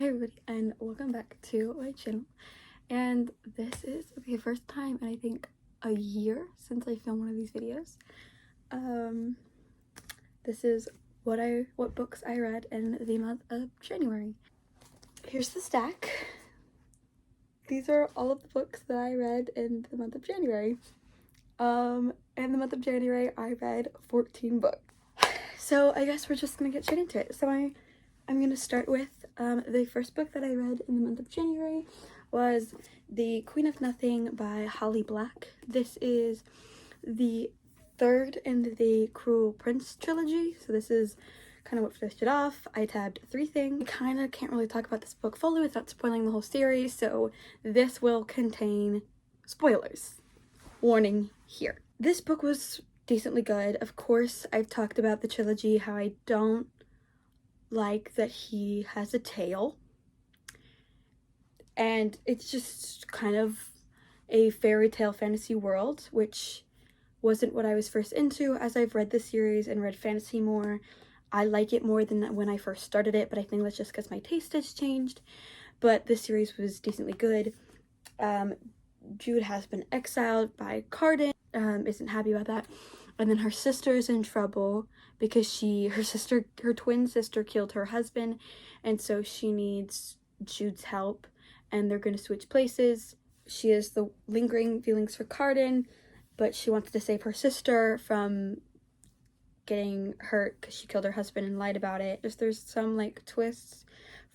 Hi everybody and welcome back to my channel, and this is the first time in I think a year since I filmed one of these videos. This is what books I read in the month of January. Here's the stack. These are all of the books that I read in the month of January. In the month of January I read 14 books. So I guess we're just gonna get straight into it. So I'm gonna start with the first book that I read in the month of January was The Queen of Nothing by Holly Black. This is the third in the Cruel Prince trilogy, so this is kind of what finished it off. I tabbed 3 things. I kind of can't really talk about this book fully without spoiling the whole series, so this will contain spoilers. Warning here. This book was decently good. Of course, I've talked about the trilogy, how I don't like that he has a tail, and it's just kind of a fairy tale fantasy world, which wasn't what I was first into. As I've read the series and read fantasy more, I like it more than when I first started it, but I think that's just because my taste has changed. But this series was decently good. Jude has been exiled by Cardan, isn't happy about that, and then her sister's in trouble because her twin sister killed her husband, and so she needs Jude's help, and they're going to switch places. She has the lingering feelings for Cardan, but she wants to save her sister from getting hurt because she killed her husband and lied about it. There's some like twists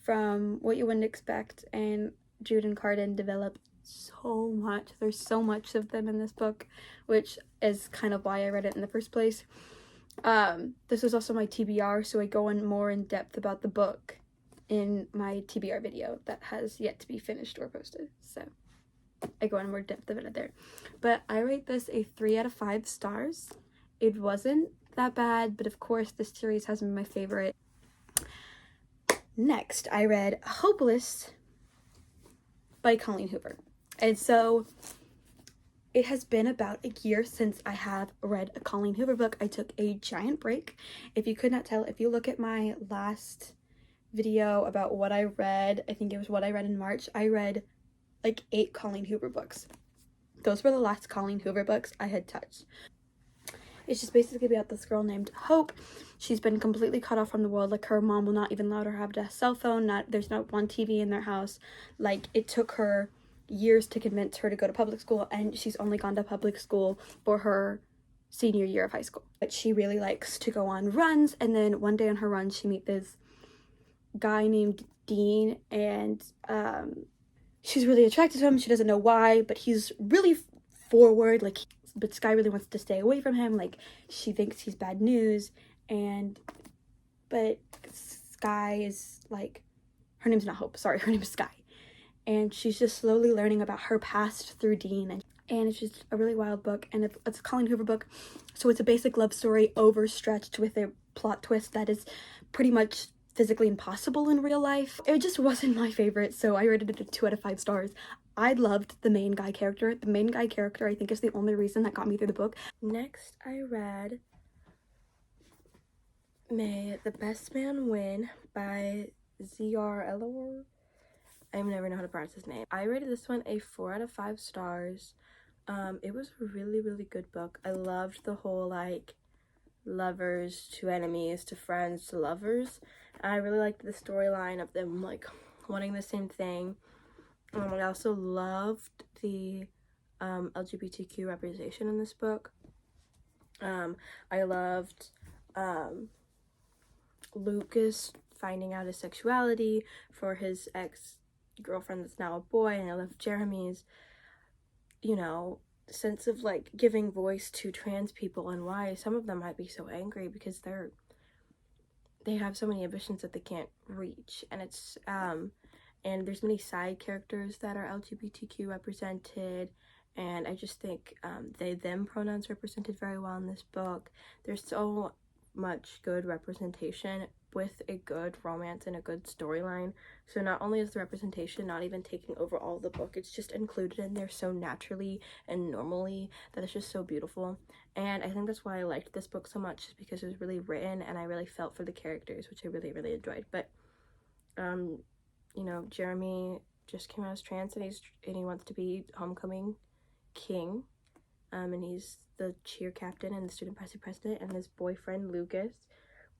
from what you wouldn't expect, and Jude and Cardan develop so much. There's so much of them in this book, which is kind of why I read it in the first place. This is also my TBR, so I go in more in depth about the book in my TBR video that has yet to be finished or posted, so I go in more depth of it there. But I rate this a 3 out of 5 stars. It wasn't that bad, but of course this series has been my favorite. Next, I read Hopeless by Colleen Hoover. And so it has been about a year since I have read a Colleen Hoover book. I took a giant break. If you could not tell, if you look at my last video about what I read, I think it was what I read in March, I read like 8 Colleen Hoover books. Those were the last Colleen Hoover books I had touched. It's just basically about this girl named Hope. She's been completely cut off from the world. Like, her mom will not even let her have a cell phone. There's not one TV in their house. Like, it took her years to convince her to go to public school, and she's only gone to public school for her senior year of high school. But she really likes to go on runs, and then one day on her run she meets this guy named Dean, and she's really attracted to him. She doesn't know why, but he's really forward, like, but Sky really wants to stay away from him. Like, she thinks he's bad news, but Sky is like, her name's not Hope, sorry, her name is Sky, and she's just slowly learning about her past through Dean, and it's just a really wild book, and it's a Colleen Hoover book, so it's a basic love story overstretched with a plot twist that is pretty much physically impossible in real life. It just wasn't my favorite, so I rated it a 2 out of 5 stars. I loved the main guy character. The main guy character, I think, is the only reason that got me through the book. Next, I read May the Best Man Win by Z.R. Elor. I never know how to pronounce his name. I rated this one a 4 out of 5 stars. It was a really, really good book. I loved the whole, like, lovers to enemies to friends to lovers. I really liked the storyline of them, like, wanting the same thing. I also loved the LGBTQ representation in this book. I loved Lucas finding out his sexuality for his ex-girlfriend that's now a boy, and I loved Jeremy's, you know, sense of, like, giving voice to trans people and why some of them might be so angry because they have so many ambitions that they can't reach, and it's and there's many side characters that are LGBTQ represented, and I just think they them pronouns represented very well in this book. There's so much good representation with a good romance and a good storyline. So not only is the representation not even taking over all of the book, it's just included in there so naturally and normally that it's just so beautiful. And I think that's why I liked this book so much, because it was really written and I really felt for the characters, which I really, really enjoyed. But you know, Jeremy just came out as trans, and he wants to be homecoming king. And he's the cheer captain and the student vice president, and his boyfriend Lucas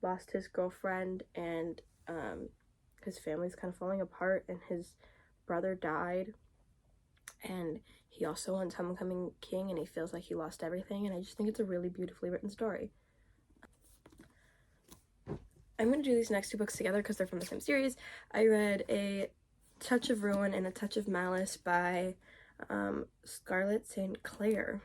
lost his girlfriend, and his family's kind of falling apart, and his brother died, and he also wants homecoming king, and he feels like he lost everything. And I just think it's a really beautifully written story. I'm going to do these next two books together because they're from the same series. I read A Touch of Ruin and A Touch of Malice by Scarlett St. Clair.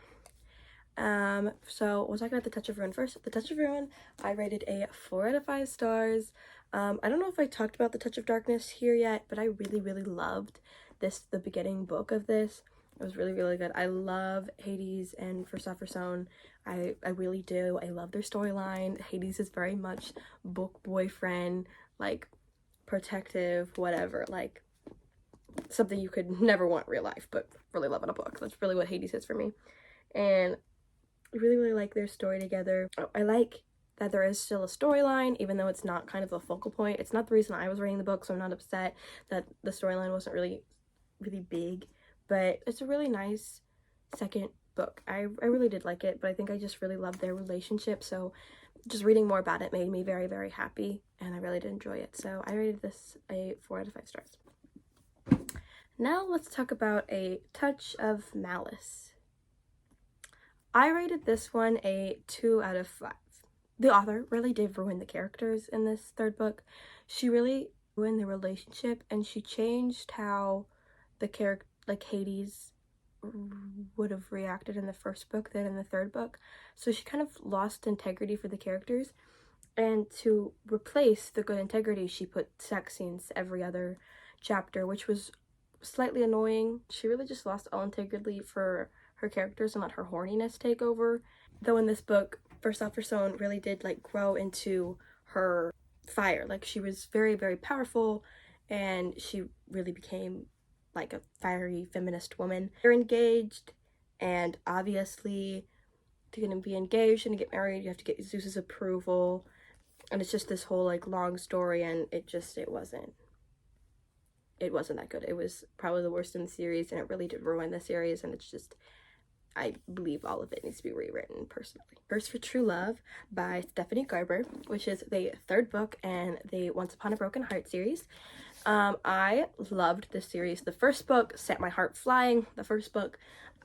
So we'll talk about The Touch of Ruin first. The Touch of Ruin, I rated a 4 out of 5 stars. I don't know if I talked about The Touch of Darkness here yet, but I really loved the beginning book of this. It was really good. I love Hades and Christopher Sohn. I really do. I love their storyline. Hades is very much book boyfriend, like protective, whatever, like something you could never want in real life, but really love in a book. That's really what Hades is for me. And I really like their story together. I like that there is still a storyline, even though it's not kind of the focal point. It's not the reason I was reading the book, so I'm not upset that the storyline wasn't really big, but it's a really nice second book. I really did like it, but I think I just really loved their relationship, so just reading more about it made me very happy, and I really did enjoy it. So I rated this a 4 out of 5 stars. Now let's talk about A Touch of Malice. I rated this one a 2 out of 5. The author really did ruin the characters in this third book. She really ruined the relationship, and she changed how the character, like Hades, would have reacted in the first book than in the third book. So she kind of lost integrity for the characters, and to replace the good integrity, she put sex scenes every other chapter, which was slightly annoying. She really just lost all integrity for her characters and let her horniness take over. Though in this book, Christopher Sohn really did like grow into her fire. Like she was very powerful, and she really became like a fiery feminist woman. They're engaged, and obviously they're gonna be engaged and get married. You have to get Zeus's approval, and it's just this whole like long story, and it wasn't that good. It was probably the worst in the series, and it really did ruin the series, and it's just, I believe all of it needs to be rewritten personally. First for True Love by Stephanie Garber, which is the third book in the Once Upon a Broken Heart series. I loved this series. The first book set my heart flying. The first book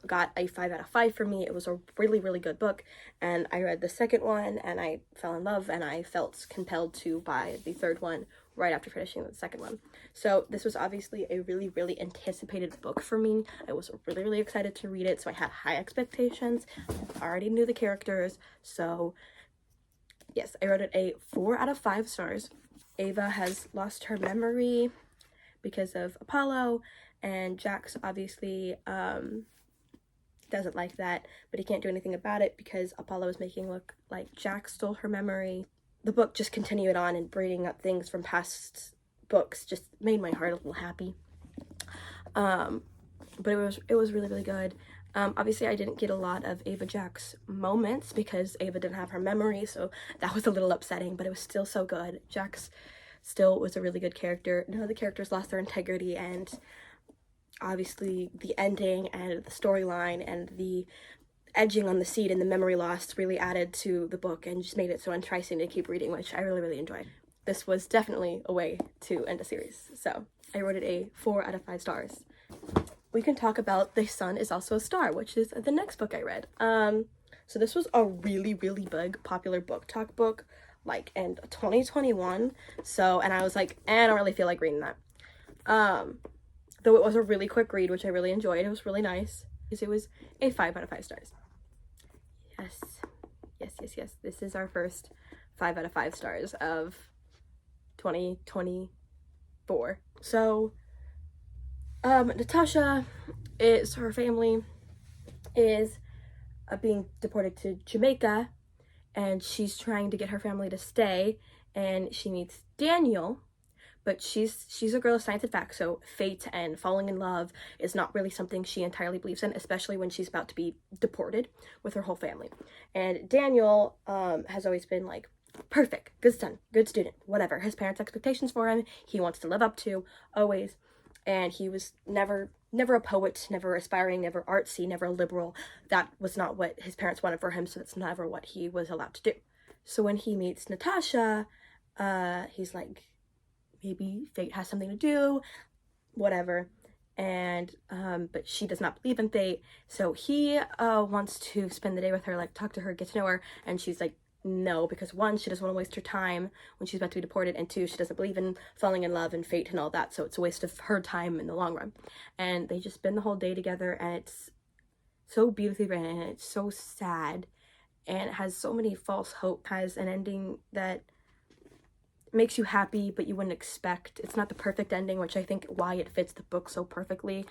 got a 5 out of 5 for me. It was a really good book, and I read the second one and I fell in love, and I felt compelled to buy the third one right after finishing the second one. So this was obviously a really anticipated book for me. I was really excited to read it, so I had high expectations. I already knew the characters, so yes, I wrote it a 4 out of 5 stars. Ava has lost her memory because of Apollo, and Jax obviously doesn't like that, but he can't do anything about it because Apollo is making it look like Jax stole her memory. The book just continued on, and bringing up things from past books just made my heart a little happy. But it was really good. Obviously I didn't get a lot of Ava Jax moments because Ava didn't have her memory, so that was a little upsetting, but it was still so good. Jax still was a really good character. None of the characters lost their integrity, and obviously the ending and the storyline and the edging on the seed and the memory loss really added to the book and just made it so enticing to keep reading, which I really enjoyed. This was definitely a way to end a series, so I wrote it a 4 out of 5 stars. We can talk about The Sun Is Also a Star, which is the next book I read. So this was a really big popular book talk book, like in 2021. So, and I was like, I don't really feel like reading that. Though it was a really quick read, which I really enjoyed. It was really nice. It was a 5 out of 5 stars. Yes. This is our first 5 out of 5 stars of 2024. So, Natasha her family is being deported to Jamaica, and she's trying to get her family to stay, and she meets Daniel, but she's a girl of science and facts, so fate and falling in love is not really something she entirely believes in, especially when she's about to be deported with her whole family. And Daniel has always been like perfect, good son, good student, whatever. His parents' expectations for him, he wants to live up to, always. And he was never a poet, never aspiring, never artsy, never liberal. That was not what his parents wanted for him, so that's never what he was allowed to do. So when he meets Natasha, he's like, maybe fate has something to do, whatever. And but she does not believe in fate, so he wants to spend the day with her, like talk to her, get to know her, and she's like, no, because one, she doesn't want to waste her time when she's about to be deported, and two, she doesn't believe in falling in love and fate and all that, so it's a waste of her time in the long run. And they just spend the whole day together, and it's so beautifully written, and it's so sad, and it has so many false hope. Has an ending that makes you happy, but you wouldn't expect. It's not the perfect ending, which I think why it fits the book so perfectly,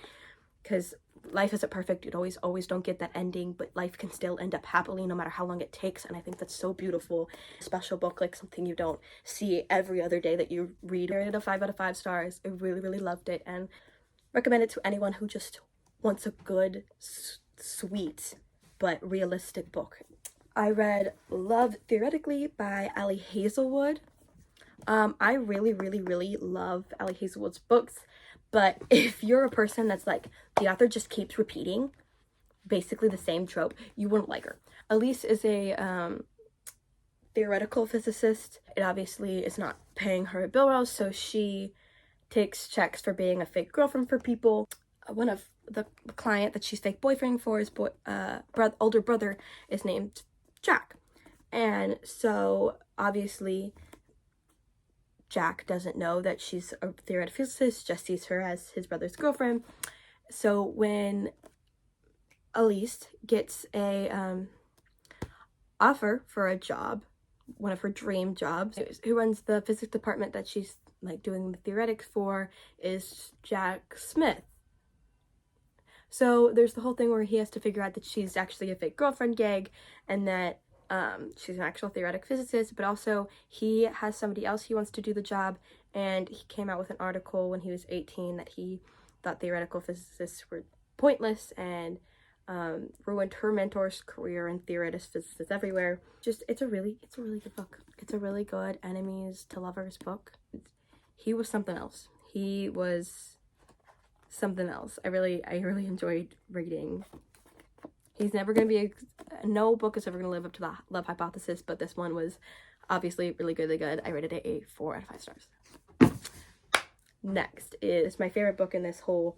because life isn't perfect. You always don't get that ending, but life can still end up happily no matter how long it takes, and I think that's so beautiful. A special book, like something you don't see every other day that you read. I rated a 5 out of 5 stars. I really loved it, and recommend it to anyone who just wants a good, sweet, but realistic book. I read Love Theoretically by Ali Hazelwood. I really love Ali Hazelwood's books, but if you're a person that's like, the author just keeps repeating basically the same trope, you wouldn't like her. Elise is a theoretical physicist. It obviously is not paying her bill well, so she takes checks for being a fake girlfriend for people. One of the client that she's fake boyfriend for, his older brother is named Jack, and so obviously Jack doesn't know that she's a theoretical physicist, just sees her as his brother's girlfriend. So when Elise gets a offer for a job, one of her dream jobs, who runs the physics department that she's like doing the theoretics for is Jack Smith. So there's the whole thing where he has to figure out that she's actually a fake girlfriend gag, and that she's an actual theoretic physicist, but also he has somebody else he wants to do the job, and he came out with an article when he was 18 that he thought theoretical physicists were pointless and ruined her mentor's career and theoretist physicists everywhere. Just, it's a really good book. It's a really good enemies to lovers book. He was something else. He was something else. I really enjoyed reading. He's never going to be no book is ever going to live up to the love hypothesis, but this one was obviously really good. I rated it a 4 out of 5 stars. Next is my favorite book in this whole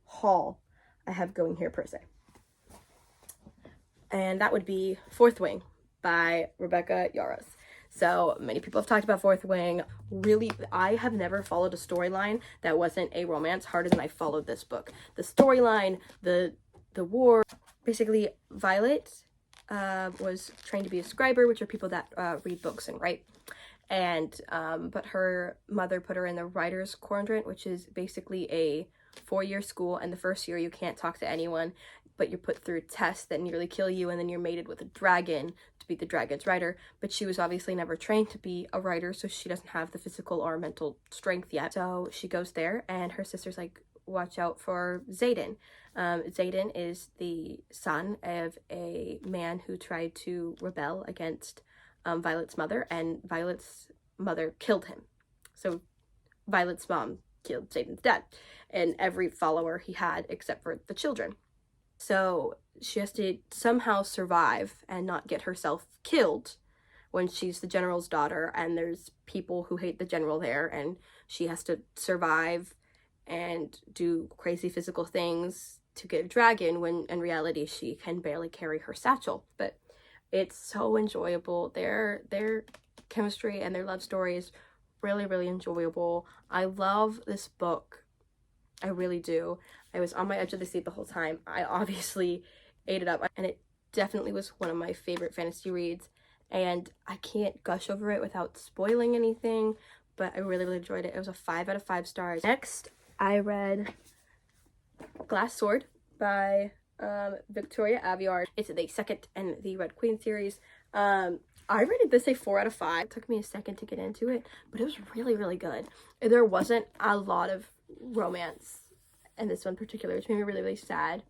haul I have going here per se. And that would be Fourth Wing by Rebecca Yarros. So many people have talked about Fourth Wing. Really, I have never followed a storyline that wasn't a romance harder than I followed this book. The storyline, the war. Basically, Violet was trained to be a scriber, which are people that read books and write. And but her mother put her in the writer's quadrant, which is basically a 4-year school, and the first year you can't talk to anyone, but you're put through tests that nearly kill you, and then you're mated with a dragon to be the dragon's writer. But she was obviously never trained to be a writer, so she doesn't have the physical or mental strength yet. So she goes there, and her sister's like, watch out for Xaden. Xaden is the son of a man who tried to rebel against Violet's mother, and Violet's mother killed him. So Violet's mom killed Xaden's dad and every follower he had except for the children. So she has to somehow survive and not get herself killed when she's the general's daughter, and there's people who hate the general there, and she has to survive and do crazy physical things to get a dragon, when in reality she can barely carry her satchel. But it's so enjoyable. Their chemistry and their love story is really enjoyable. I love this book. I really do. I was on my edge of the seat the whole time. I obviously ate it up, and it definitely was one of my favorite fantasy reads, and I can't gush over it without spoiling anything, but I really enjoyed it. It was a 5 out of 5 stars. Next, I read Glass Sword by Victoria Aveyard. It's the second in the Red Queen series. I rated this a 4 out of 5. It took me a second to get into it, but it was really good. There wasn't a lot of romance in this one particular, which made me really sad.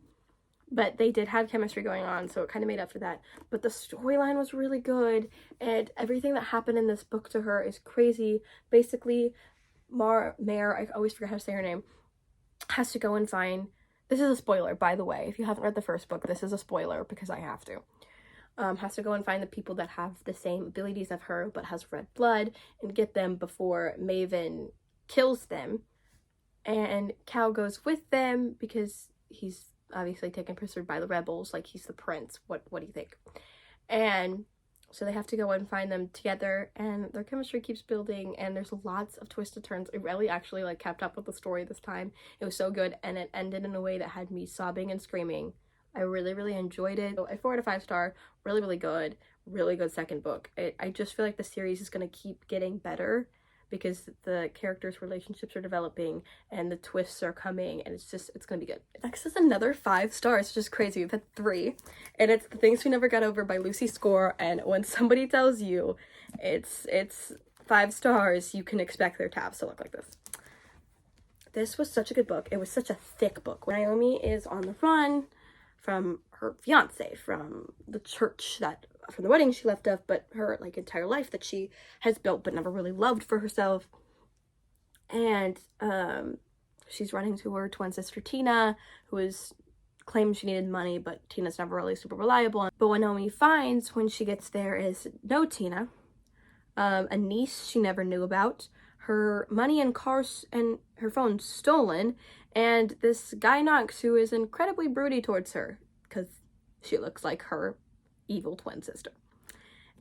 but they did have chemistry going on, so it kind of made up for that. But the storyline was really good, and everything that happened in this book to her is crazy. Basically, Mare, I always forget how to say her name, has to go and find, this is a spoiler, by the way. If you haven't read the first book, this is a spoiler because I have to. Has to go and find the people that have the same abilities of her but has red blood and get them before Maven kills them. And Cal goes with them because he's obviously taken prisoner by the rebels, like he's the prince. What do you think? And so they have to go and find them together, and their chemistry keeps building, and there's lots of twists and turns. It really actually like kept up with the story this time. It was so good, and it ended in a way that had me sobbing and screaming. I really, really enjoyed it. So a 4 out of 5 star, really, really good second book. I just feel like the series is going to keep getting better because the characters' relationships are developing and the twists are coming, and it's gonna be good. Next is another 5 stars, which is crazy. We've had 3, and it's The Things We Never Got Over by Lucy Score. And when somebody tells you it's 5 stars, you can expect their tabs to look like this. This was such a good book. It was such a thick book. Naomi is on the run from her fiance, from the church from the wedding she left of, but her like entire life that she has built but never really loved for herself. And she's running to her twin sister Tina, who claims she needed money, but Tina's never really super reliable. But what Naomi finds when she gets there is no Tina, a niece she never knew about, her money and cars and her phone stolen, and this guy Knox who is incredibly broody towards her because she looks like her evil twin sister.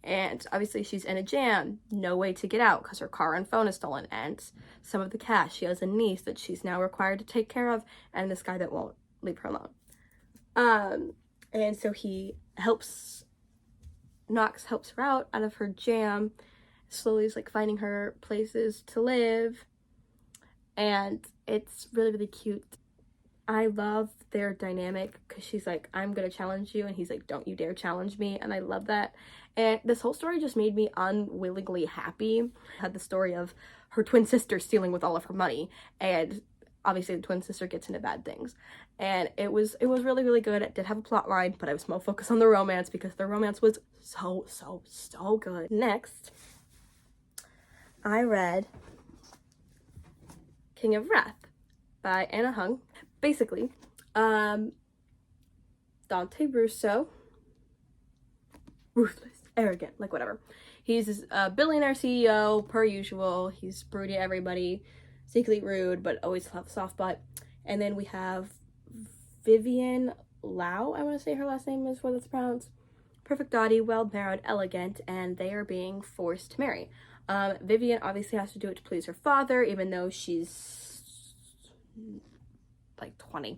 And obviously she's in a jam, no way to get out because her car and phone is stolen, and some of the cash. She has a niece that she's now required to take care of, and this guy that won't leave her alone. And so Knox helps her out of her jam, slowly is like finding her places to live, and it's really, really cute. I love their dynamic because she's like, I'm gonna challenge you, and he's like, don't you dare challenge me, and I love that. And this whole story just made me unwillingly happy. Had the story of her twin sister stealing with all of her money, and obviously the twin sister gets into bad things, and it was really, really good. It did have a plot line, but I was more focused on the romance because the romance was so good. Next, I read King of Wrath by Anna Hung. Basically, Dante Russo, ruthless, arrogant, like whatever. He's a billionaire CEO, per usual. He's broody at everybody, secretly rude, but always have a soft butt. And then we have Vivian Lau, I want to say her last name is what it's pronounced. Perfect dotty, well-married, elegant, and they are being forced to marry. Vivian obviously has to do it to please her father, even though she's like 20,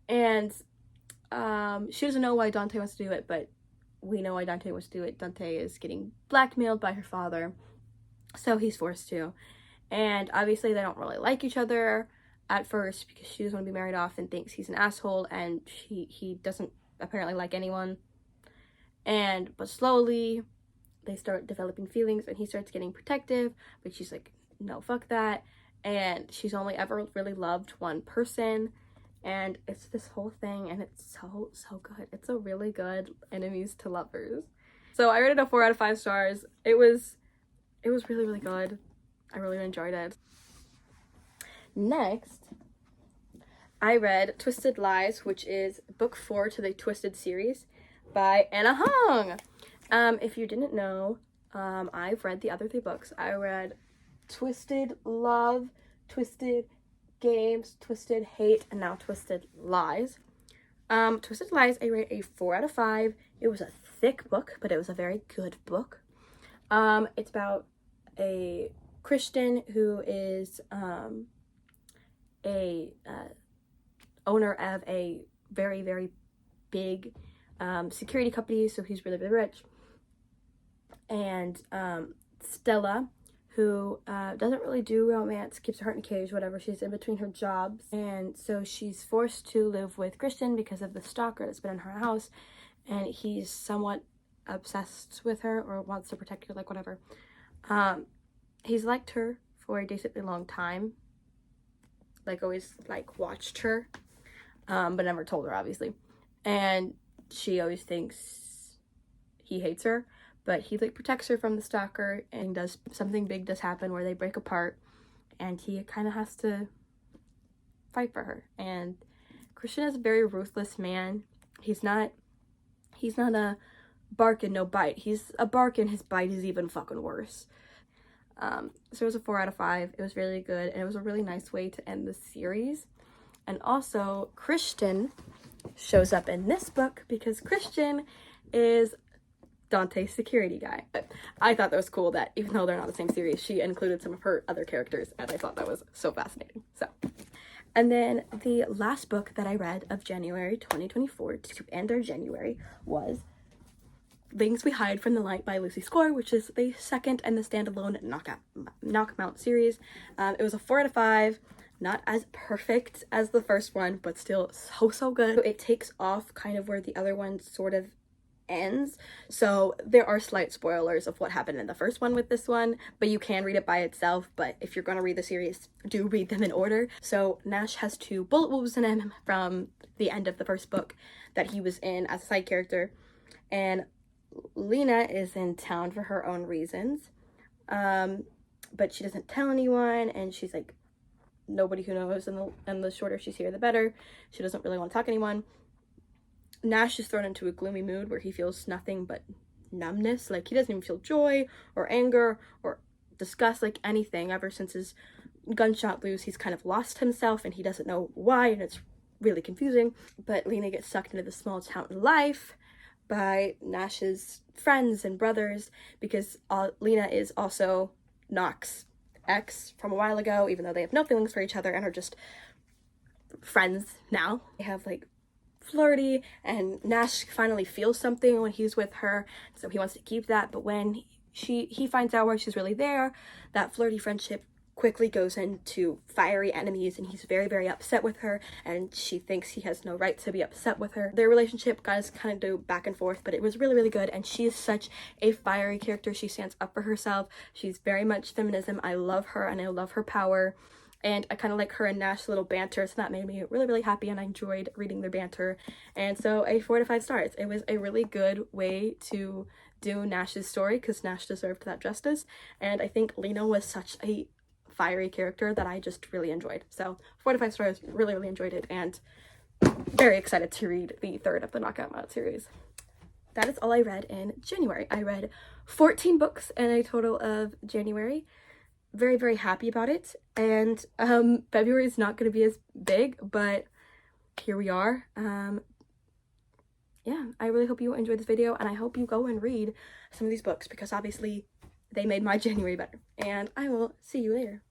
and she doesn't know why Dante wants to do it, but we know why Dante wants to do it. Dante is getting blackmailed by her father, so he's forced to. And obviously they don't really like each other at first because she doesn't want to be married off and thinks he's an asshole, and he doesn't apparently like anyone. But slowly they start developing feelings, and he starts getting protective, but she's like, no, fuck that. And she's only ever really loved one person, and it's this whole thing, and it's so good. It's a really good enemies to lovers. So I rated it a 4 out of 5 stars. It was really, really good. I really enjoyed it. Next, I read Twisted Lies, which is book 4 to the Twisted series by Anna Hung. If you didn't know, I've read the other 3 books. I read Twisted Love, Twisted Games, Twisted Hate, and now Twisted Lies. Twisted Lies, I rate a 4 out of 5. It was a thick book, but it was a very good book. It's about a Christian who is a owner of a very, very big security company, so he's really, really rich. And Stella, who doesn't really do romance, keeps her heart in a cage, whatever. She's in between her jobs, and so she's forced to live with Christian because of the stalker that's been in her house, and he's somewhat obsessed with her or wants to protect her, like whatever. He's liked her for a decently long time, like always like watched her, but never told her, obviously. and she always thinks he hates her, but he like protects her from the stalker, and does something big does happen where they break apart, and he kind of has to fight for her. And Christian is a very ruthless man. He's not a bark and no bite. He's a bark and his bite is even fucking worse. So it was a 4 out of 5. It was really good, and it was a really nice way to end the series. And also, Christian shows up in this book because Christian is Dante's security guy. I thought that was cool that even though they're not the same series, she included some of her other characters, and I thought that was so fascinating. So, and then the last book that I read of January 2024 to end our January was Things We Hide from the Light by Lucy Score, which is the second and the standalone Knockout series. It was a 4 out of 5. Not as perfect as the first one, but still so good. It takes off kind of where the other one sort of ends, so there are slight spoilers of what happened in the first one with this one, but you can read it by itself. But if you're going to read the series, do read them in order. So Nash has 2 bullet wounds in him from the end of the first book that he was in as a side character, and Lena is in town for her own reasons, but she doesn't tell anyone, and she's like nobody who knows, and the shorter she's here the better. She doesn't really want to talk to anyone. Nash is thrown into a gloomy mood where he feels nothing but numbness. Like, he doesn't even feel joy or anger or disgust, like anything. Ever since his gunshot wounds, he's kind of lost himself, and he doesn't know why, and it's really confusing. But Lena gets sucked into the small town life by Nash's friends and brothers, because Lena is also Knox's ex from a while ago, even though they have no feelings for each other and are just friends now. They have like flirty, and Nash finally feels something when he's with her, so he wants to keep that. But when he finds out why she's really there, that flirty friendship quickly goes into fiery enemies, and he's very, very upset with her, and she thinks he has no right to be upset with her. Their relationship guys kind of do back and forth, but it was really, really good, and she is such a fiery character. She stands up for herself. She's very much feminism. I love her, and I love her power, and I kind of like her and Nash's little banter, so that made me really, really happy, and I enjoyed reading their banter. And so a 4 to 5 stars. It was a really good way to do Nash's story, because Nash deserved that justice, and I think Lena was such a fiery character that I just really enjoyed. So 4 to 5 stars, really, really enjoyed it, and very excited to read the third of the Knockout Mount series. That is all I read in January. I read 14 books in a total of January. Very, very happy about it. And February is not going to be as big, but here we are. Yeah, I really hope you enjoyed this video, and I hope you go and read some of these books, because obviously they made my January better. And I will see you later.